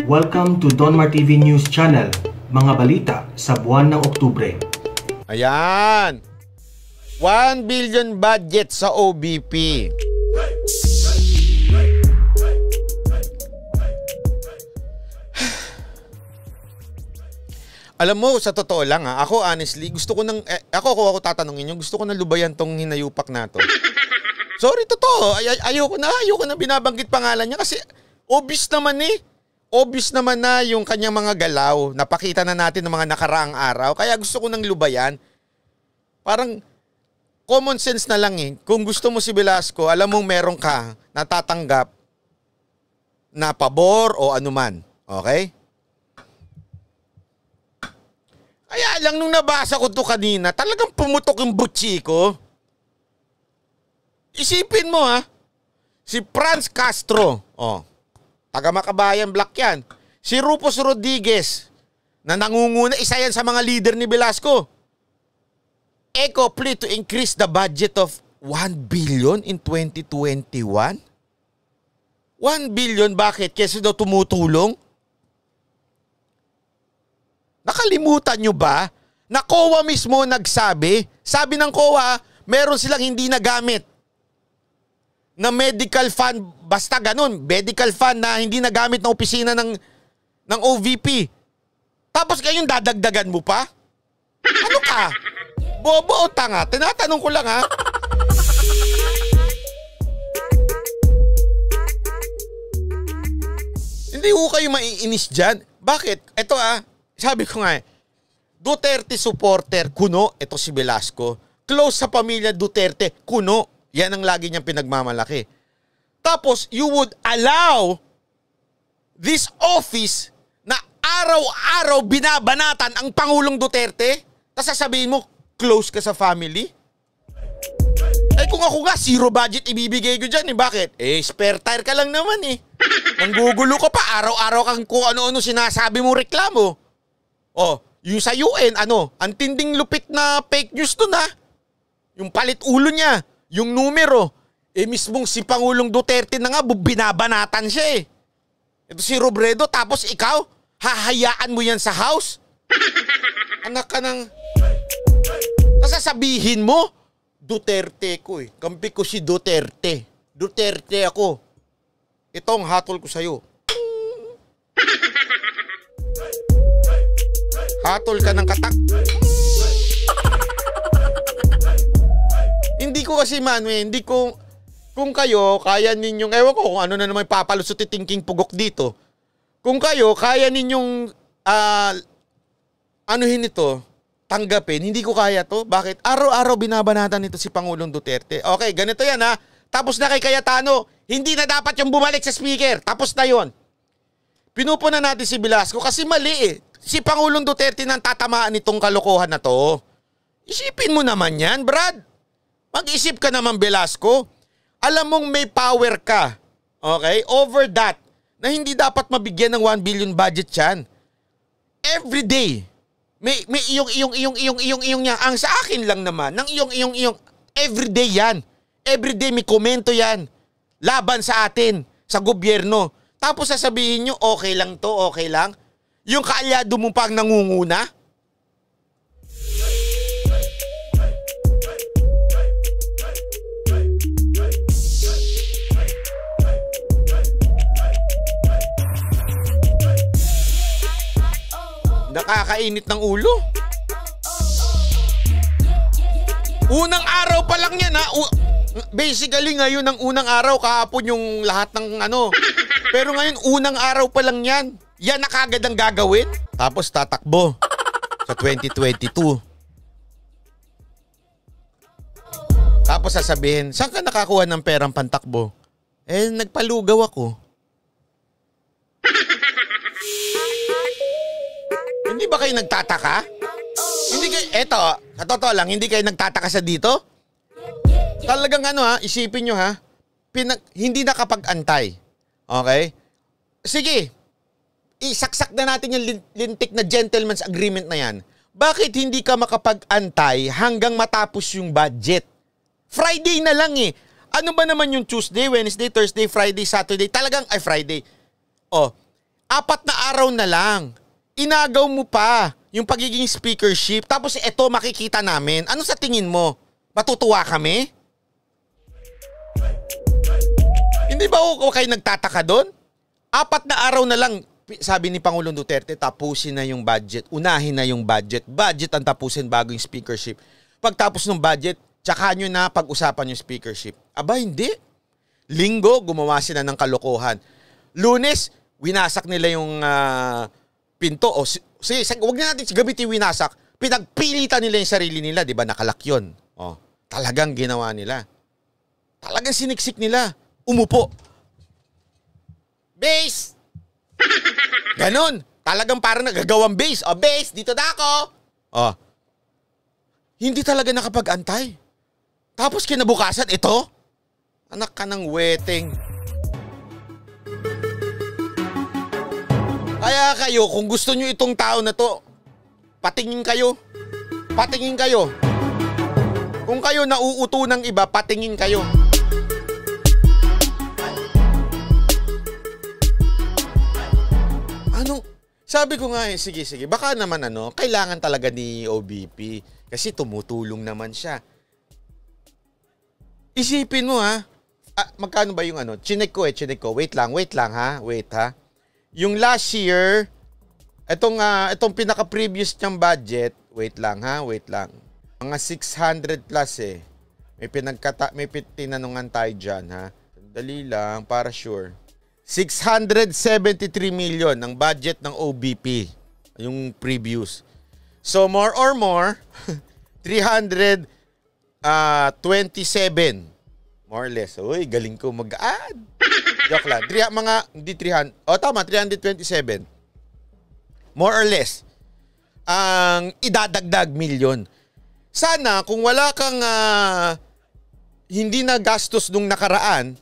Welcome to Donmar TV News Channel, mga balita sa buwan ng Oktubre. Ayan! 1 billion budget sa OBP. Alam mo, sa totoo lang ako honestly, gusto ko nang, ako tatanungin nyo, gusto ko na lubayan tong hinayupak na to. Sorry, totoo, ayoko na binabanggit pangalan niya kasi obvious naman Obvious naman na yung kanyang mga galaw, napakita na natin ng mga nakaraang araw, kaya gusto ko nang lubayan. Parang common sense na lang kung gusto mo si Velasco, alam mong meron ka natatanggap na pabor o anuman, okay? Kaya lang nung nabasa ko to kanina, talagang pumutok yung butchi ko. Isipin mo si Franz Castro, taga Makabayan Black yan. Si Rufus Rodriguez, na nangunguna, isa yan sa mga leader ni Velasco. Eco plea to increase the budget of 1 billion in 2021? 1 billion, bakit? Kasi daw tumutulong? Nakalimutan nyo ba na COA mismo nagsabi? Sabi ng COA, meron silang hindi nagamit na medical fund, basta ganun, medical fund na hindi nagamit ng opisina ng OVP. Tapos ngayon dadagdagan mo pa? Ano ka? Bobo o tanga? Tinatanong ko lang Hindi ko kayo maiinis dyan. Bakit? Ito sabi ko nga Duterte supporter, kuno, ito si Velasco. Close sa pamilya Duterte, kuno. Yan ang lagi niyang pinagmamalaki. Tapos, you would allow this office na araw-araw binabanatan ang Pangulong Duterte? Tapos sasabihin mo, close ka sa family? Kung ako nga, zero budget ibibigay ko dyan. Bakit? Spare tire ka lang naman Nanggugulo ka pa, araw-araw kang kung ano-ano sinasabi mo reklamo. Yung sa UN, ang tinding lupit na fake news dun Yung palit ulo niya. Yung numero, mismong si Pangulong Duterte na nga, binabanatan siya Ito si Robredo, tapos ikaw, hahayaan mo yan sa house? Anak ka ng... Tapos sasabihin mo, Duterte ko Kampi ko si Duterte. Duterte ako. Ito ang hatol ko sa'yo. Hatol ka ng katak. Hindi ko kasi hindi ko, kung kayo, kaya ninyong, ewan ko kung ano na naman papalusot thinking pugok dito. Kung kayo, kaya ninyong, anuhin ito, tanggapin, hindi ko kaya to. Bakit? Araw-araw binabanatan nito si Pangulong Duterte. Okay, ganito yan Tapos na kay Cayetano, hindi na dapat yung bumalik sa speaker. Tapos na yon. Pinupuna natin si Velasco kasi mali Si Pangulong Duterte nang tatamaan itong kalokohan na to. Isipin mo naman yan, Brad. Mag-isip ka naman, Velasco. Alam mong may power ka, okay, over that, na hindi dapat mabigyan ng 1 billion budget yan. Every day, may iyong niya. Ang sa akin lang naman, ng iyong, every day yan. Every day may komento yan. Laban sa atin, sa gobyerno. Tapos sasabihin nyo, okay lang to, okay lang. Yung kaalyado mo pang nangunguna, nakakainit ng ulo. Unang araw pa lang yan Basically ngayon ang unang araw, kahapon yung lahat ng Pero ngayon unang araw pa lang yan. Yan na kagad ang gagawin. Tapos tatakbo sa 2022. Tapos sasabihin, saan ka nakakuha ng perang pantakbo? Nagpalugaw ako. Hindi ba kayo nagtataka? Hindi kayo, sa totoo lang, hindi kayo nagtataka sa dito? Talagang isipin nyo hindi nakapag-antay. Okay? Sige, isaksak na natin yung lintik na gentleman's agreement na yan. Bakit hindi ka makapag-antay hanggang matapos yung budget? Friday na lang Ano ba naman yung Tuesday, Wednesday, Thursday, Friday, Saturday? Talagang, Friday. 4 na araw na lang. Inagaw mo pa yung pagiging speakership. Tapos eto makikita namin. Ano sa tingin mo? Matutuwa kami? Hindi ba ako kayo nagtataka doon? 4 na araw na lang. Sabi ni Pangulong Duterte, tapusin na yung budget. Unahin na yung budget. Budget ang tapusin bago yung speakership. Pagtapos ng budget, tsaka nyo na pag-usapan yung speakership. Aba, hindi. Linggo, gumawa sila ng kalokohan. Lunes, winasak nila yung pinto. O, sige, huwag na natin gamitin winasak. Pinagpilitan nila yung sarili nila. Di ba? Nakalak yun. O, talagang ginawa nila. Talagang siniksik nila. Umupo. Base! Ganon. Talagang parang nagagawang base. O, base, dito na ako. O. Hindi talaga nakapag-antay. Tapos kinabukasan, ito? Anak ka ng weteng. Kaya kayo, kung gusto nyo itong tao na to, patingin kayo. Patingin kayo. Kung kayo nauuto ng iba, patingin kayo. Sabi ko nga sige, baka naman kailangan talaga ni OBP kasi tumutulong naman siya. Isipin mo magkano ba yung chinek ko. Wait lang ha. Yung last year, itong pinaka-previous niyang budget, wait lang. Mga 600 plus May tinanungan tayo dyan ha. Dali lang, para sure. 673 million ang budget ng OBP, yung previous. So more or more 327 more or less. Uy, galing ko mag-add. Joke lang. Hindi 300. Tama, 327. More or less ang idadagdag milyon. Sana kung wala kang hindi na gastos nung nakaraan,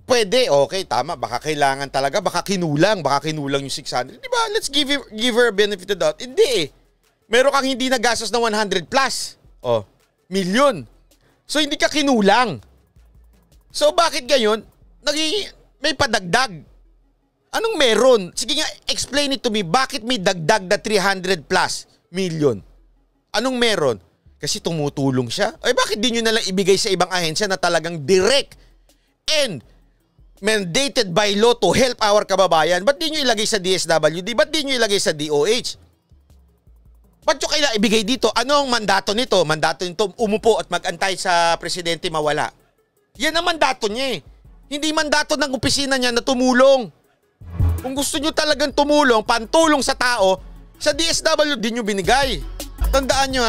pwede, okay, tama. Baka kailangan talaga, baka kinulang yung 600. Di ba? Let's give her benefit of the doubt. Hindi Meron kang hindi nagastos na 100 plus. Milyon. So, hindi ka kinulang. So, bakit gayon? May padagdag. Anong meron? Sige nga, explain it to me. Bakit may dagdag na 300 plus million? Anong meron? Kasi tumutulong siya. Bakit di nyo nalang ibigay sa ibang ahensya na talagang direct and mandated by law to help our kababayan? Ba't di nyo ilagay sa DSWD? Ba't di nyo ilagay sa DOH? Ba't nyo kailangan ibigay dito? Ano ang mandato nito? Mandato nito, umupo at mag-antay sa presidente mawala. Yan ang mandato niya . Hindi mandato ng opisina niya na tumulong. Kung gusto nyo talagang tumulong, pantulong sa tao, sa DSWD nyo binigay. Tandaan nyo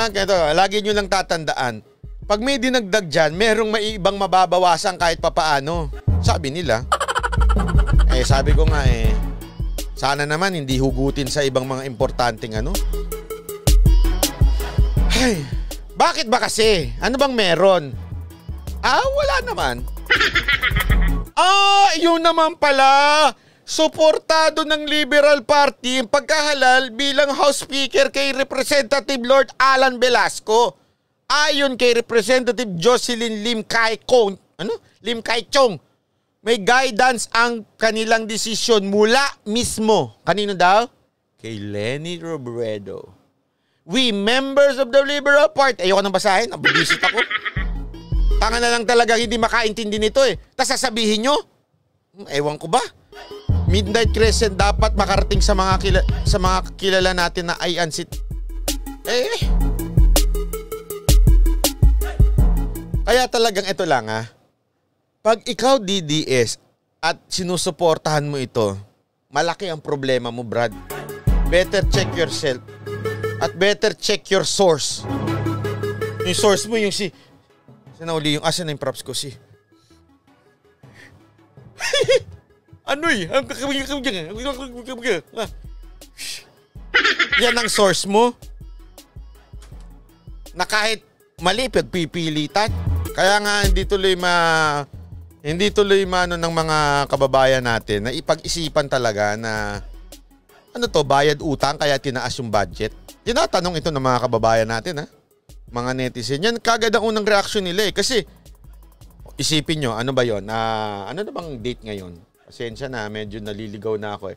lagi nyo lang tatandaan. Pag may dinagdag dyan, merong may ibang mababawasan kahit papaano. Sabi nila. Sabi ko nga sana naman hindi hugutin sa ibang mga importanteng bakit ba kasi? Ano bang meron? Wala naman. Yun naman pala. Suportado ng Liberal Party ang pagkahalal bilang House Speaker kay Representative Lord Alan Velasco. Ayon kay Representative Jocelyn Lim Kai Chong, may guidance ang kanilang desisyon mula mismo. Kanino daw? Kay Leni Robredo. We members of the Liberal Party. Ayoko nang basahin. Nabubisit ako. Tanga na lang talaga hindi makaintindi nito Tas sasabihin nyo? Ewan ko ba? Midnight Crescent dapat makarating sa mga kilala natin na ay unsit. Kaya talagang ito lang Pag ikaw DDS at sinusuportahan mo ito, malaki ang problema mo, Brad. Better check yourself at better check your source. Yung source mo yung sinauli yung asa na yung props ko yan ang source mo na kahit mali pagpipilitan. Kaya nga hindi tuloy ng mga kababayan natin na ipag-isipan talaga na bayad utang kaya tinaas yung budget. Tinatanong ito ng mga kababayan natin mga netizen. Yan kagad ang unang reaction nila kasi isipin nyo, ano ba yon? Ano na bang date ngayon? Pasensya na, medyo naliligaw na ako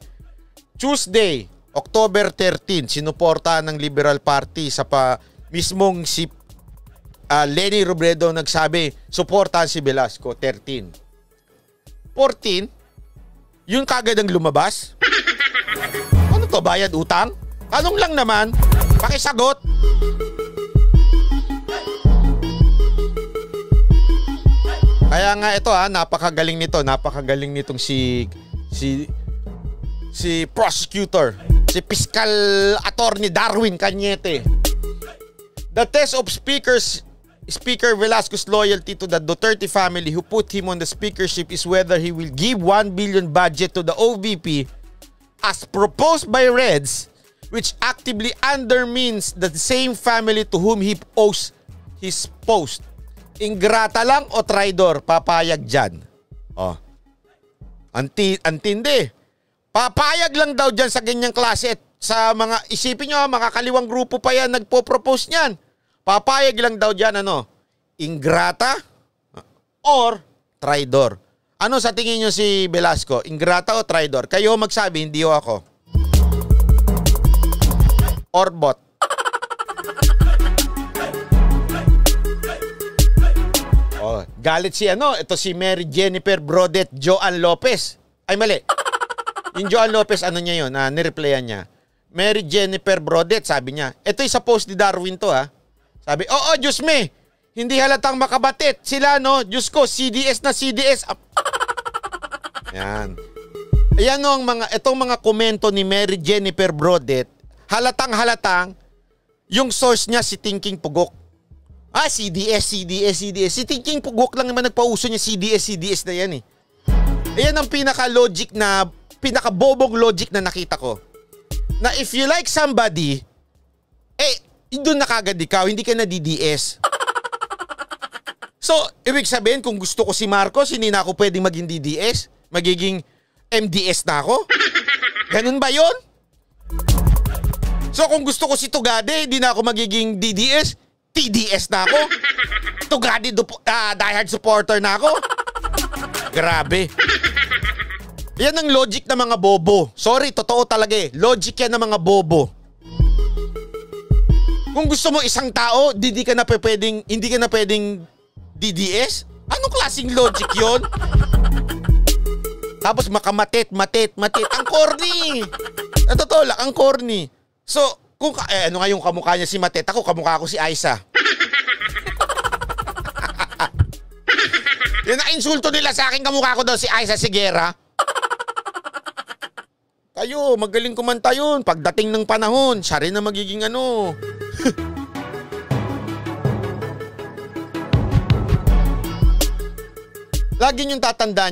Tuesday, October 13, sinuportahan ng Liberal Party sa mismong si Leni Robredo nagsabi, suportahan si Velasco, 13. 14, yun kagad ang lumabas. Ano to, bayad utang? Tanong lang naman, pakisagot. Kaya nga ito napakagaling nitong si prosecutor, si Fiscal Attorney Darwin Cañete. The test of Speaker Velasco's loyalty to the Duterte family who put him on the speakership is whether he will give 1 billion budget to the OVP as proposed by Reds, which actively undermines the same family to whom he owes his post. Ingrata lang o traidor, papayag dyan. Antindi. Papayag lang daw dyan sa ganyang klase at sa mga, isipin nyo mga kaliwang grupo pa yan nagpo-propose niyan. Papayag lang daw dyan ingrata or traidor. Ano sa tingin nyo si Velasco? Ingrata o traidor? Kayo magsabi, hindi ako. Or bot. Galit ito si Mary Jennifer Brodet Joan Lopez. Ay mali. Yung Joan Lopez niya yun, nireplyan niya. Mary Jennifer Brodet, sabi niya. Ito sa post ni Darwin to Sabi, Diyos me, hindi halatang makabatit. Sila Diyos ko, CDS na CDS. Yan. Ayan itong mga komento ni Mary Jennifer Brodet, halatang yung source niya si Thinking Pugok. CDS. Si Thinking Pugok lang naman nagpauso niya CDS na yan Ayan ang pinaka-bobong logic na nakita ko. Na if you like somebody, doon na kagad ikaw, hindi ka na DDS. So, ibig sabihin, kung gusto ko si Marcos, hindi na ako pwedeng maging DDS? Magiging MDS na ako? Ganun ba yon? So, kung gusto ko si Tugade, hindi na ako magiging DDS? TDS na ako? Tugade diehard supporter na ako? Grabe. Yan ang logic ng mga bobo. Sorry, totoo talaga Logic yan ng mga bobo. Kung gusto mo isang tao, hindi ka na pwedeng DDS? Anong klaseng logic yon? Tapos makamatit. Ang corny. Totoo lang, ang corny. So, kung ano nga yung kamukha niya si Matet, kamukha ko si Aiza. Yan ang insulto nila sa akin, kamukha ko daw si Aiza Sigera. Kayo, magaling kumanta yun. Pagdating ng panahon, siya rin na magiging Lagi niyong tatandaan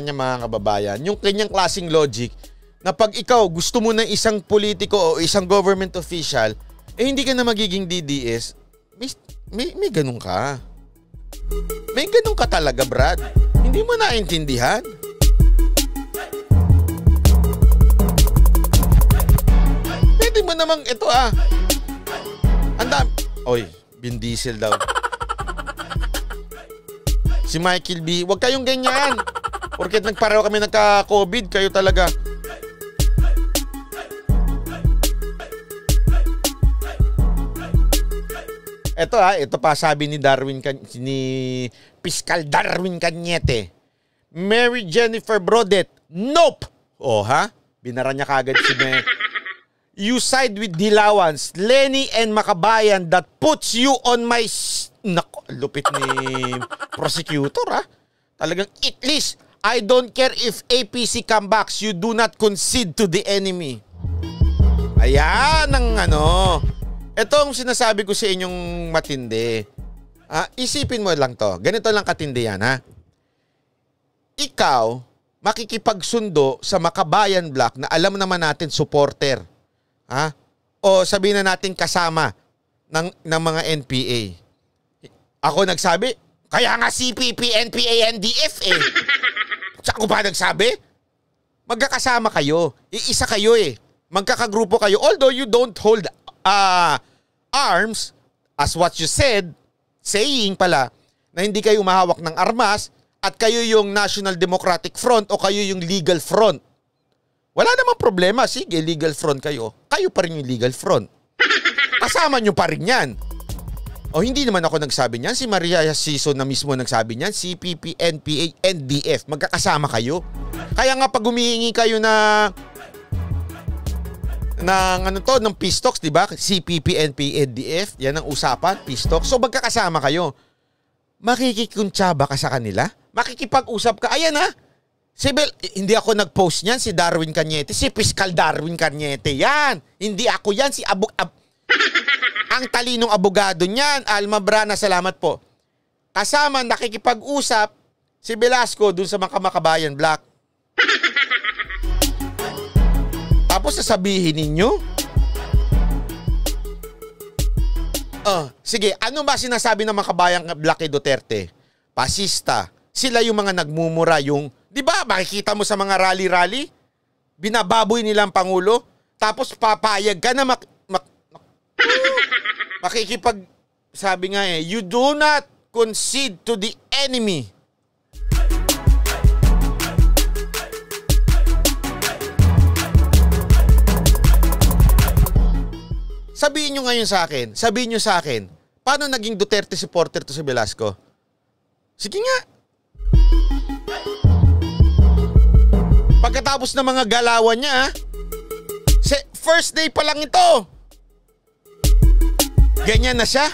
niya mga kababayan, yung kanyang klaseng logic na pag ikaw gusto mo ng isang politiko o isang government official, hindi ka na magiging DDS, may ganun ka. May ganun ka talaga, Brad. Hindi mo naintindihan. Pwede mo namang ito Oy, Vin Diesel daw. Si Michael B. Huwag kayong ganyan. Porket nagpareho kami nagka-COVID, kayo talaga. Ito pa sabi ni Fiscal Darwin Cañete. Mary Jennifer Brodet, nope. Binara niya kagad si Mary. You side with Dilawans, Leni and Makabayan that puts you on my... Nako, lupit ni prosecutor Talagang at least, I don't care if APC comebacks, you do not concede to the enemy. Ayan ang Ito ang sinasabi ko sa inyong matindi. Isipin mo lang to. Ganito lang katindi yan Ikaw, makikipagsundo sa Makabayan Block na alam naman natin supporter. O sabihin na natin kasama ng mga NPA. Ako nagsabi, kaya nga CPP, NPA, NDF Saan ko ba nagsabi? Magkakasama kayo. Iisa kayo Magkakagrupo kayo. Although you don't hold arms, as what you said, saying pala, na hindi kayo mahawak ng armas at kayo yung National Democratic Front o kayo yung legal front. Wala namang problema. Sige, legal front kayo. Kayo pa rin yung legal front. Kasama nyo pa rin yan. O hindi naman ako nagsabi niyan. Si Maria Sison na mismo nagsabi niyan. CPP, NPA, NDF. Magkakasama kayo. Kaya nga pag humihingi kayo ng peace talks, di ba? CPP, NPA, NDF. Yan ang usapan, peace talks. So magkakasama kayo. Makikikuntsaba ka sa kanila? Makikipag-usap ka? Ayan ha. Hindi ako nag-post niyan, si Darwin Cañete, si Fiscal Darwin Cañete yan. Hindi ako yan, si ang talinong abogado niyan, Alma Brana, salamat po. Kasama, nakikipag-usap, si Velasco dun sa Makabayan Black. Tapos sasabihin ninyo, sige, ano ba sinasabi ng Makabayan Black kay Duterte? Pasista. Sila yung mga nagmumura yung, di ba, makikita mo sa mga rally-rally, binababoy nilang Pangulo, tapos papayag ka na makikipag, sabi nga you do not concede to the enemy. Sabihin nyo ngayon sa akin, paano naging Duterte supporter to si Velasco? Sige nga. Pagkatapos ng mga galawan niya, first day pa lang ito. Ganyan na siya.